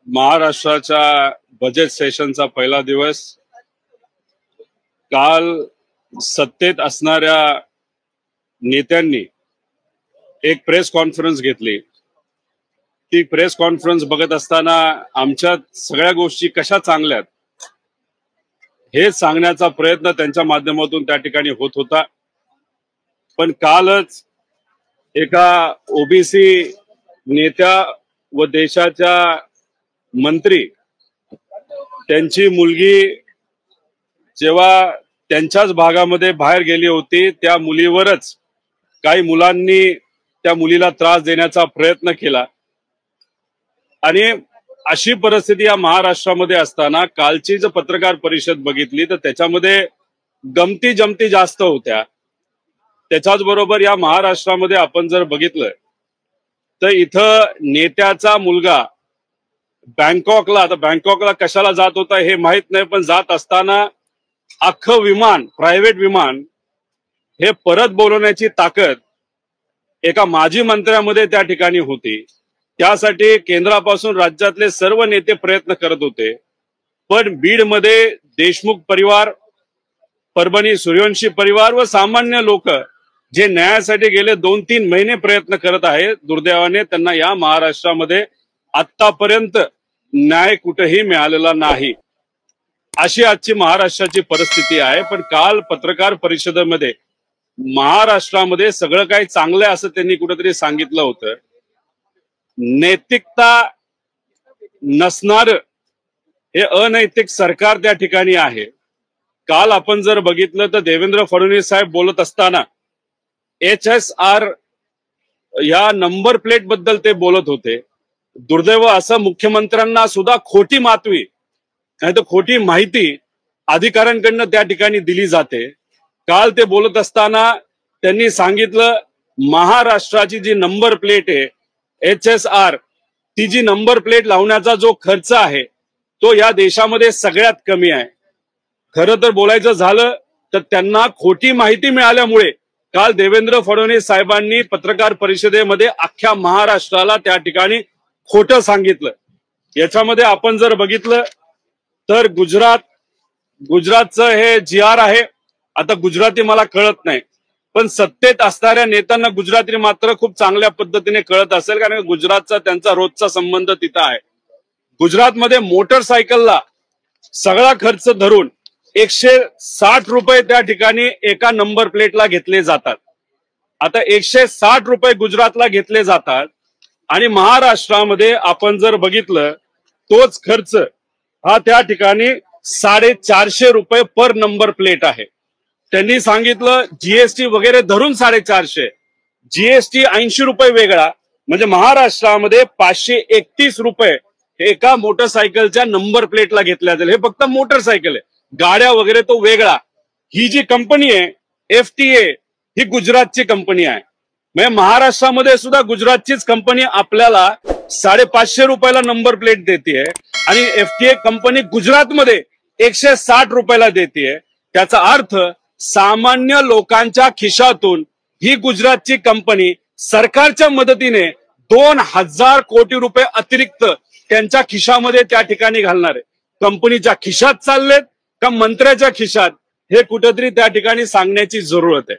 महाराष्ट्राच्या बजेट सेशनचा पहिला दिवस काल सत्तेत असणाऱ्या नेत्यांनी एक प्रेस कॉन्फरन्स घेतली। ती प्रेस कॉन्फरन्स बघत असताना आमच्या सगळ्या गोष्टी कशा चांगल्या आहेत हे सांगण्याचा प्रयत्न त्यांच्या माध्यमातून त्या ठिकाणी होत होता। पण कालच एका ओबीसी नेत्या व देशाच्या मंत्री त्यांची मुलगी जेव्हा त्यांच्याच भागामध्ये बाहेर गेली होती, त्या मुलीवरच काही मुलांनी त्या मुलीला त्रास देण्याचा प्रयत्न केला आणि अशी परिस्थिती या महाराष्ट्रामध्ये असताना कालची जर पत्रकार परिषद बघितली तर त्याच्यामध्ये गमती जमती जास्त होत्या। त्याच्याच बरोबर या महाराष्ट्रामध्ये आपण जर बघितलं तर इथं नेत्याचा मुलगा बँकॉकला, आता बँकॉकला कशाला जात होता हे माहित नाही, पण जात असताना अख्खं विमान, प्रायव्हेट विमान हे परत बोलवण्याची ताकद एका माजी मंत्र्यामध्ये त्या ठिकाणी होती। त्यासाठी केंद्रापासून राज्यातले सर्व नेते प्रयत्न करत होते, पण बीडमध्ये देशमुख परिवार, परभणी सूर्यवंशी परिवार व सामान्य लोक जे न्यायासाठी गेले 2-3 महिने प्रयत्न करत आहेत, दुर्दैवाने त्यांना या महाराष्ट्रामध्ये आतापर्यंत न्याय कुठेही मिळालेला नाही। अशी आजची महाराष्ट्राची परिस्थिती आहे। पण काल पत्रकार परिषदेमध्ये महाराष्ट्रामध्ये सगळं काही चांगलं असं त्यांनी कुठेतरी सांगितलं होतं। नैतिकता नसणार हे अनैतिक सरकार त्या ठिकाणी आहे। काल आपण जर बघितलं तर देवेंद्र फडणवीस साहेब बोलत असताना HSR या नंबर प्लेट बद्दल ते बोलत होते। दुर्दैव असं मुख्यमंत्र्यांना सुद्धा खोटी मातवी नाही तर खोटी माहिती अधिकाऱ्यांकडनं त्या ठिकाणी दिली जाते। काल ते बोलत असताना त्यांनी सांगितलं महाराष्ट्राची जी नंबर प्लेट आहे HSR, ती जी नंबर प्लेट लावण्याचा जो खर्च आहे तो या देशामध्ये सगळ्यात कमी आहे। खरं तर बोलायचं झालं तर त्यांना खोटी माहिती मिळाल्यामुळे काल देवेंद्र फडणवीस साहेबांनी पत्रकार परिषदेमध्ये अख्ख्या महाराष्ट्राला त्या ठिकाणी खोटं सांगितलं। याच्यामध्ये आपण जर बघितलं तर गुजरातचं हे GR आहे। आता गुजराती मला कळत नाही, पण सत्तेत असणाऱ्या नेत्यांना गुजराती मात्र खूप चांगल्या पद्धतीने कळत असेल, कारण गुजरातचा त्यांचा रोजचा संबंध तिथं आहे। गुजरातमध्ये मोटरसायकलला सगळा खर्च धरून 160 रुपये त्या ठिकाणी एका नंबर प्लेटला घेतले जातात। आता 160 रुपये गुजरातला घेतले जातात आणि महाराष्ट्रामध्ये आपण जर बघितलं तोच खर्च हा त्या ठिकाणी 450 रुपये पर नंबर प्लेट आहे। त्यांनी सांगितलं GST वगैरे धरून 450, GST 80 रुपये वेगळा, म्हणजे महाराष्ट्रामध्ये 531 रुपये एका मोटरसायकलच्या नंबर प्लेटला घेतल्या जाईल। हे फक्त मोटरसायकल आहे, गाड्या वगैरे तो वेगळा। ही जी कंपनी आहे FTA ही गुजरातची कंपनी आहे, म्हणजे महाराष्ट्रामध्ये सुद्धा गुजरातचीच कंपनी आपल्याला 550 रुपयाला नंबर प्लेट देते आणि FTA कंपनी गुजरातमध्ये 160 रुपयाला देते। त्याचा अर्थ सामान्य लोकांच्या खिशातून ही गुजरातची कंपनी सरकारच्या मदतीने 2000 कोटी रुपये अतिरिक्त त्यांच्या खिशामध्ये त्या ठिकाणी घालणार आहे। कंपनीच्या खिशात चाललेत का मंत्र्याच्या खिशात हे कुठेतरी त्या ठिकाणी सांगण्याची जरूरत आहे।